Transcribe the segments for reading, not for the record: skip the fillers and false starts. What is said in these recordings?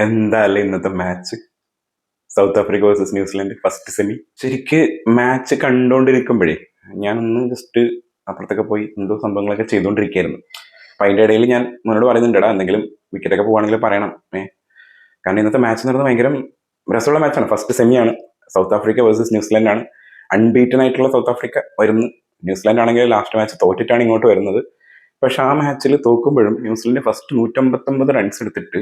എന്താല്ലേ ഇന്നത്തെ match? South Africa versus New Zealand first semi. ശരിക്ക് മാച്ച് കണ്ടോണ്ടിരിക്കുമ്പോഴേ ഞാനൊന്ന് ജസ്റ്റ് അപ്പുറത്തൊക്കെ പോയി എന്തോ സംഭവങ്ങളൊക്കെ ചെയ്തുകൊണ്ടിരിക്കുകയായിരുന്നു. അപ്പൊ അതിന്റെ ഇടയിൽ ഞാൻ മുന്നോട് പറയുന്നുണ്ടടാ, എന്തെങ്കിലും വിക്കറ്റൊക്കെ പോവാണെങ്കിൽ പറയണം. കാരണം ഇന്നത്തെ മാച്ച് എന്ന് പറയുന്നത് ഭയങ്കര രസമുള്ള മാച്ചാണ്. ഫസ്റ്റ് സെമിയാണ്. സൗത്ത് ആഫ്രിക്ക വേഴ്സസ് ന്യൂസിലാൻഡ് ആണ്. അൺബീറ്റൻ ആയിട്ടുള്ള സൗത്ത് ആഫ്രിക്ക വരുന്നു. ന്യൂസിലാൻഡ് ആണെങ്കിൽ ലാസ്റ്റ് മാച്ച് തോറ്റിട്ടാണ് ഇങ്ങോട്ട് വരുന്നത്. പക്ഷെ ആ മാച്ചിൽ തോക്കുമ്പോഴും ന്യൂസിലാൻഡ് ഫസ്റ്റ് 159 റൺസ് എടുത്തിട്ട്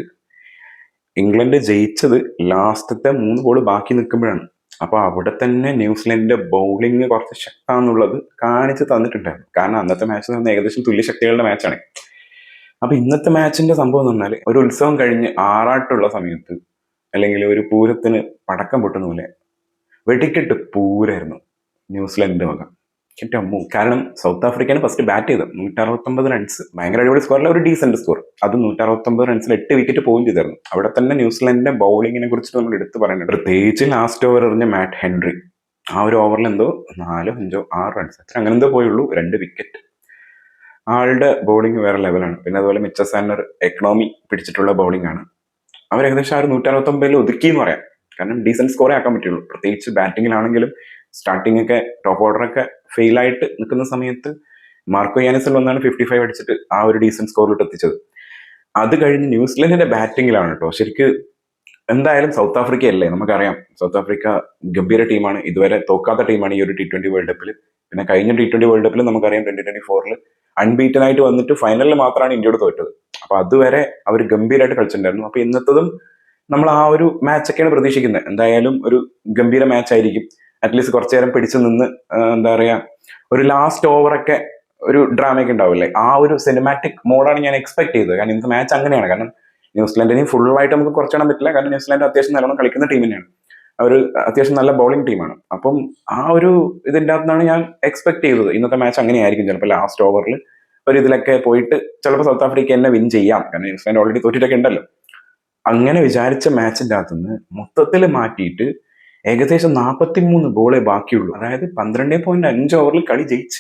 ഇംഗ്ലണ്ട് ജയിച്ചത് ലാസ്റ്റത്തെ 3 ബോൾ ബാക്കി നിൽക്കുമ്പോഴാണ്. അപ്പൊ അവിടെ തന്നെ ന്യൂസിലൻഡിന്റെ ബൗളിംഗ് കുറച്ച് ശക്താന്നുള്ളത് കാണിച്ച് തന്നിട്ടുണ്ടായിരുന്നു. കാരണം അന്നത്തെ മാച്ച് എന്ന് ഏകദേശം തുല്യ ശക്തികളുടെ മാച്ചാണ്. അപ്പൊ ഇന്നത്തെ മാച്ചിന്റെ സംഭവം എന്ന് പറഞ്ഞാൽ, ഒരു ഉത്സവം കഴിഞ്ഞ് ആറാട്ടുള്ള സമയത്ത് അല്ലെങ്കിൽ ഒരു പൂരത്തിന് പടക്കം പൊട്ടുന്ന പോലെ വെടിക്കെട്ട് പൂരായിരുന്നു ന്യൂസിലൻഡിന്റെ വക. കാരണം സൗത്ത് ആഫ്രിക്കയാണ് ഫസ്റ്റ് ബാറ്റ് ചെയ്തത്. 169 റൺസ്, ഭയങ്കര അടിപൊളി സ്കോറിലെ ഒരു ഡീസന്റ് സ്കോർ. അത് 169 റൺസിൽ 8 വിക്കറ്റ് പോയിന്റ് ചെയ്തായിരുന്നു. അവിടെ തന്നെ ന്യൂസിലൻഡിന്റെ ബൗളിങ്ങിനെ കുറിച്ച് നമ്മൾ എടുത്തു പറയുന്നുണ്ട്. പ്രത്യേകിച്ച് ലാസ്റ്റ് ഓവർ എറിഞ്ഞ മാറ്റ് ഹെൻറി, ആ ഒരു ഓവറിൽ എന്തോ 4, 5, 6 റൺസ് അങ്ങനെ എന്തോ പോയുള്ളൂ, 2 വിക്കറ്റ്. ആളുടെ ബൗളിംഗ് വേറെ ലെവലാണ്. പിന്നെ അതുപോലെ മിച്ചൽ സാന്റ്നർ എക്കണോമി പിടിച്ചിട്ടുള്ള ബൗളിംഗ് ആണ്. അവർ ഏകദേശം ആ ഒരു 169 ഒതുക്കി എന്ന് പറയാം. കാരണം ഡീസന്റ് സ്കോറേ ആക്കാൻ പറ്റുള്ളൂ. പ്രത്യേകിച്ച് ബാറ്റിങ്ങിലാണെങ്കിലും സ്റ്റാർട്ടിംഗ് ഒക്കെ ടോപ്പ് ഓർഡറൊക്കെ ഫെയിൽ ആയിട്ട് നിൽക്കുന്ന സമയത്ത് മാർക്കോ യാനിസിൽ വന്നാണ് 55 അടിച്ചിട്ട് ആ ഒരു ഡീസന്റ് സ്കോറിലോട്ട് എത്തിച്ചത്. അത് കഴിഞ്ഞ് ന്യൂസിലൻഡിന്റെ ബാറ്റിങ്ങിലാണ് കേട്ടോ ശരിക്ക്. എന്തായാലും സൗത്ത് ആഫ്രിക്ക അല്ലേ, നമുക്കറിയാം സൗത്ത് ആഫ്രിക്ക ഗംഭീര ടീമാണ്. ഇതുവരെ തോക്കാത്ത ടീമാണ് ഈ ഒരു T20 വേൾഡ് കപ്പിൽ. പിന്നെ കഴിഞ്ഞ T20 വേൾഡ് കപ്പിൽ നമുക്കറിയാം 2024 അൺബീറ്റൻ ആയിട്ട് വന്നിട്ട് ഫൈനലിൽ മാത്രമാണ് ഇന്ത്യയോട് തോറ്റത്. അപ്പൊ അതുവരെ അവർ ഗംഭീരമായിട്ട് കളിച്ചിട്ടുണ്ടായിരുന്നു. അപ്പൊ ഇന്നത്തതും നമ്മൾ ആ ഒരു മാച്ചൊക്കെയാണ് പ്രതീക്ഷിക്കുന്നത്. എന്തായാലും ഒരു ഗംഭീര മാച്ച് ആയിരിക്കും. അറ്റ്ലീസ്റ്റ് കുറച്ചു നേരം പിടിച്ചു നിന്ന് എന്താ പറയാ, ഒരു ലാസ്റ്റ് ഓവറൊക്കെ ഒരു ഡ്രാമയൊക്കെ ഉണ്ടാവില്ലേ, ആ ഒരു സിനിമാറ്റിക് മോഡാണ് ഞാൻ എക്സ്പെക്ട് ചെയ്തത്. കാരണം ഇന്നത്തെ മാച്ച് അങ്ങനെയാണ്. കാരണം ന്യൂസിലാൻഡിനെയും ഫുള്ളായിട്ട് നമുക്ക് കുറച്ചിടാൻ പറ്റില്ല. കാരണം ന്യൂസിലാൻഡ് അത്യാവശ്യം നല്ലോണം കളിക്കുന്ന ടീം തന്നെയാണ്. അവർ അത്യാവശ്യം നല്ല ബൗളിംഗ് ടീമാണ്. അപ്പം ആ ഒരു ഇതിൻ്റെ അകത്താണ് ഞാൻ എക്സ്പെക്ട് ചെയ്തത് ഇന്നത്തെ മാച്ച് അങ്ങനെയായിരിക്കും. ചിലപ്പോൾ ലാസ്റ്റ് ഓവറിൽ ഒരു ഇതിലൊക്കെ പോയിട്ട് ചിലപ്പോൾ സൗത്ത് ആഫ്രിക്ക തന്നെ വിൻ ചെയ്യാം. കാരണം ന്യൂസിലാൻഡ് ഓൾറെഡി തോറ്റിട്ടൊക്കെ ഉണ്ടല്ലോ. അങ്ങനെ വിചാരിച്ച മാച്ചിന്റെ അകത്തുനിന്ന് മൊത്തത്തിൽ മാറ്റിയിട്ട് ഏകദേശം 43 ബോളേ ബാക്കിയുള്ളൂ. അതായത് 12.5 ഓവറിൽ കളി ജയിച്ച്.